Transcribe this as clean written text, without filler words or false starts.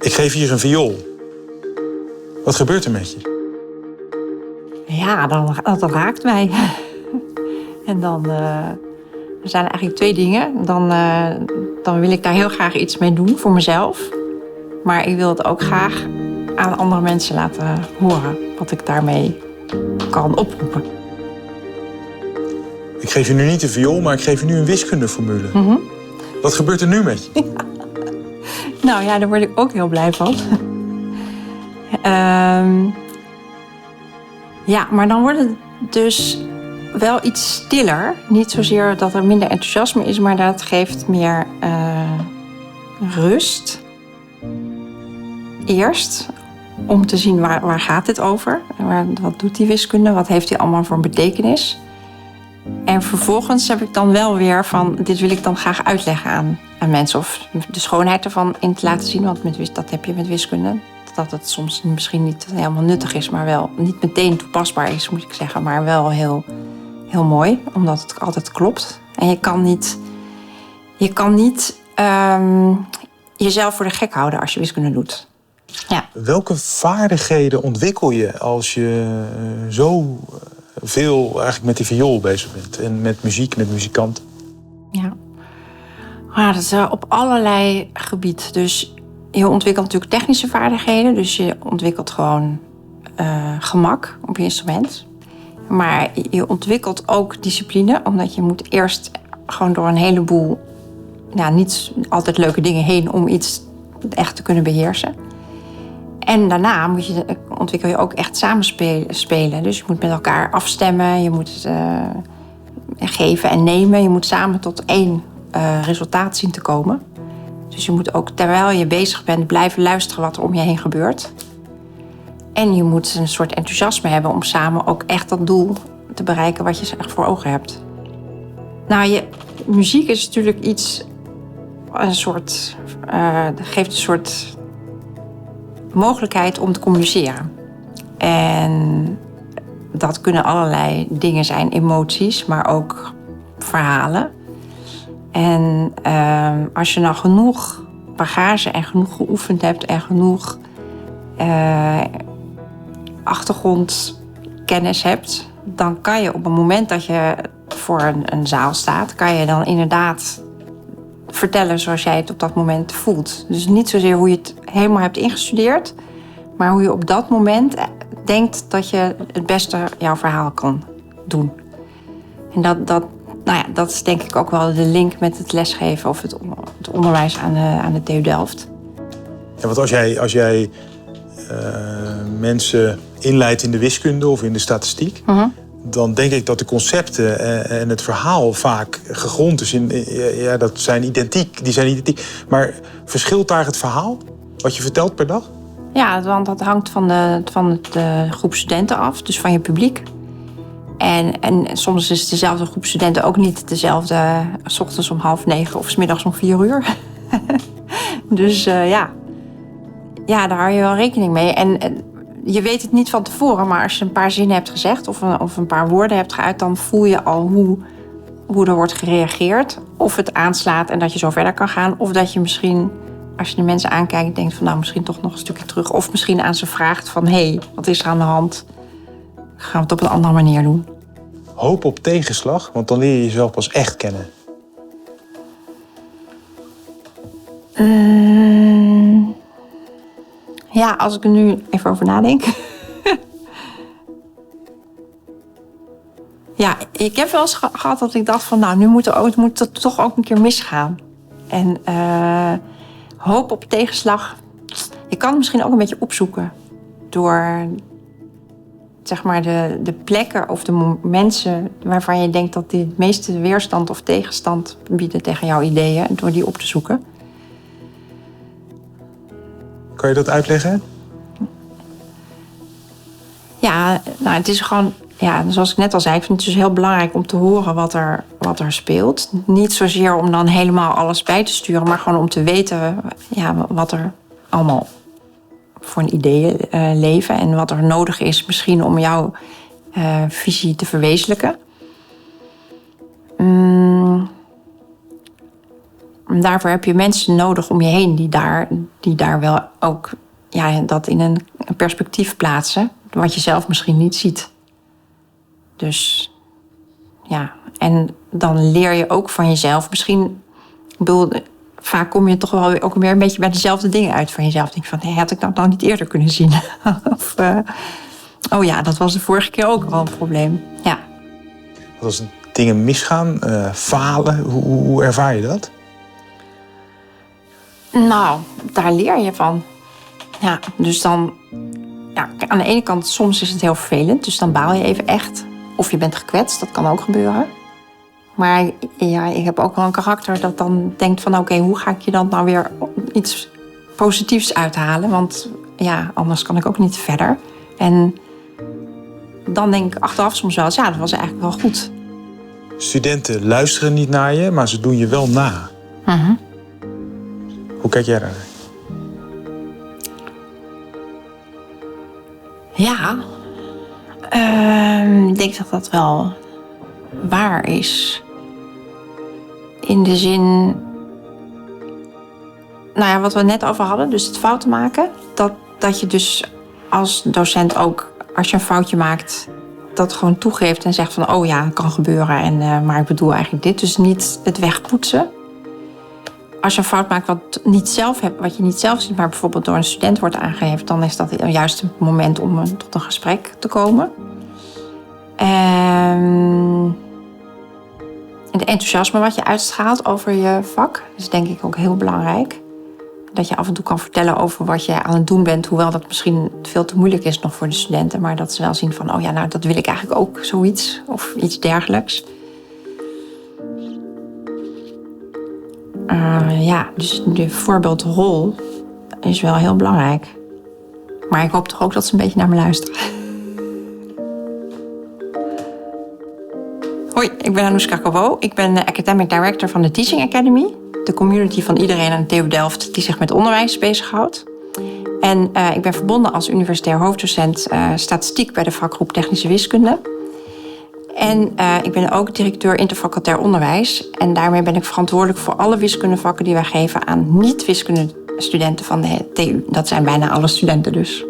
Ik geef hier een viool. Wat gebeurt er met je? Ja, dat raakt mij. En dan er zijn eigenlijk 2 dingen. Dan wil ik daar heel graag iets mee doen voor mezelf. Maar ik wil het ook graag aan andere mensen laten horen. Wat ik daarmee kan oproepen. Ik geef je nu niet een viool, maar ik geef je nu een wiskundeformule. Mm-hmm. Wat gebeurt er nu met je? Nou ja, daar word ik ook heel blij van. Ja, maar dan wordt het dus wel iets stiller. Niet zozeer dat er minder enthousiasme is, maar dat geeft meer rust. Eerst om te zien waar gaat dit over? Wat doet die wiskunde? Wat heeft die allemaal voor een betekenis? En vervolgens heb ik dan wel weer van, dit wil ik dan graag uitleggen aan mensen. Of de schoonheid ervan in te laten zien, want dat heb je met wiskunde. Dat het soms misschien niet helemaal nuttig is, maar wel niet meteen toepasbaar is, moet ik zeggen. Maar wel heel, heel mooi, omdat het altijd klopt. En je kan niet jezelf voor de gek houden als je wiskunde doet. Ja. Welke vaardigheden ontwikkel je als je zo veel eigenlijk met die viool bezig bent? En met muziek, met muzikanten? Ja. Dat is op allerlei gebieden. Dus je ontwikkelt natuurlijk technische vaardigheden. Dus je ontwikkelt gewoon gemak op je instrument. Maar je ontwikkelt ook discipline. Omdat je moet eerst gewoon door een heleboel niet altijd leuke dingen heen om iets echt te kunnen beheersen. En daarna ontwikkel je ook echt samenspelen. Dus je moet met elkaar afstemmen. Je moet geven en nemen. Je moet samen tot één resultaat zien te komen. Dus je moet ook, terwijl je bezig bent, blijven luisteren wat er om je heen gebeurt. En je moet een soort enthousiasme hebben om samen ook echt dat doel te bereiken wat je echt voor ogen hebt. Nou, muziek is natuurlijk iets, geeft een soort mogelijkheid om te communiceren. En dat kunnen allerlei dingen zijn, emoties, maar ook verhalen. En als je nou genoeg bagage en genoeg geoefend hebt en genoeg achtergrondkennis hebt, dan kan je op het moment dat je voor een zaal staat, kan je dan inderdaad vertellen zoals jij het op dat moment voelt. Dus niet zozeer hoe je het helemaal hebt ingestudeerd, maar hoe je op dat moment denkt dat je het beste jouw verhaal kan doen. En dat is denk ik ook wel de link met het lesgeven of het onderwijs aan de TU Delft. Ja, want als jij mensen inleidt in de wiskunde of in de statistiek, dan denk ik dat de concepten en het verhaal vaak gegrond is in, dat zijn identiek. Die zijn identiek. Maar verschilt daar het verhaal wat je vertelt per dag? Ja, want dat hangt van de groep studenten af, dus van je publiek. En soms is dezelfde groep studenten ook niet dezelfde 's ochtends om 8:30 of 's middags om 4:00. Dus daar hou je wel rekening mee. En je weet het niet van tevoren, maar als je een paar zinnen hebt gezegd of een paar woorden hebt geuit, dan voel je al hoe er wordt gereageerd. Of het aanslaat en dat je zo verder kan gaan. Of dat je misschien, als je de mensen aankijkt, denkt van misschien toch nog een stukje terug. Of misschien aan ze vraagt van wat is er aan de hand? Gaan we het op een andere manier doen. Hoop op tegenslag, want dan leer je jezelf pas echt kennen. Ja, als ik er nu even over nadenk. Ja, ik heb wel eens gehad dat ik dacht van nu moet het toch ook een keer misgaan. En hoop op tegenslag. Je kan het misschien ook een beetje opzoeken door zeg maar de plekken of de mensen waarvan je denkt dat die het meeste weerstand of tegenstand bieden tegen jouw ideeën, door die op te zoeken. Kan je dat uitleggen? Ja, het is gewoon, zoals ik net al zei, ik vind het dus heel belangrijk om te horen wat er speelt. Niet zozeer om dan helemaal alles bij te sturen, maar gewoon om te weten wat er allemaal voor een ideeën leven en wat er nodig is misschien om jouw visie te verwezenlijken. Daarvoor heb je mensen nodig om je heen die daar wel ook dat in een perspectief plaatsen, wat je zelf misschien niet ziet. Dus ja, en dan leer je ook van jezelf. Misschien, vaak kom je toch wel ook weer een beetje bij dezelfde dingen uit van jezelf. Denk van, had ik dat nou niet eerder kunnen zien? Of, dat was de vorige keer ook al een probleem. Ja. Als dingen misgaan, falen, hoe ervaar je dat? Nou, daar leer je van. Ja, dus dan... Ja, aan de ene kant, soms is het heel vervelend. Dus dan baal je even echt. Of je bent gekwetst, dat kan ook gebeuren. Maar ja, ik heb ook wel een karakter dat dan denkt van... oké, hoe ga ik je dan nou weer iets positiefs uithalen? Want ja, anders kan ik ook niet verder. En dan denk ik achteraf soms wel eens... ja, dat was eigenlijk wel goed. Studenten luisteren niet naar je, maar ze doen je wel na. Mm-hmm. Hoe kijk jij daar? Ja, ik denk dat dat wel waar is. In de zin... Nou ja, wat we net over hadden, dus het fouten maken. Dat je dus als docent ook, als je een foutje maakt... dat gewoon toegeeft en zegt van... oh ja, het kan gebeuren, maar ik bedoel eigenlijk dit. Dus niet het wegpoetsen. Als je een fout maakt wat je niet zelf ziet... maar bijvoorbeeld door een student wordt aangegeven... dan is dat juist het moment om tot een gesprek te komen. En het enthousiasme wat je uitstraalt over je vak... is denk ik ook heel belangrijk. Dat je af en toe kan vertellen over wat je aan het doen bent... hoewel dat misschien veel te moeilijk is nog voor de studenten... maar dat ze wel zien van, dat wil ik eigenlijk ook, zoiets. Of iets dergelijks. Dus de voorbeeldrol is wel heel belangrijk. Maar ik hoop toch ook dat ze een beetje naar me luisteren. Hoi, ik ben Anoushka Cobo. Ik ben Academic Director van de Teaching Academy. De community van iedereen aan de TU Delft die zich met onderwijs bezighoudt. En ik ben verbonden als universitair hoofddocent statistiek bij de vakgroep Technische Wiskunde. En ik ben ook directeur interfacultair onderwijs. En daarmee ben ik verantwoordelijk voor alle wiskundevakken die wij geven aan niet-wiskundestudenten van de TU. Dat zijn bijna alle studenten dus.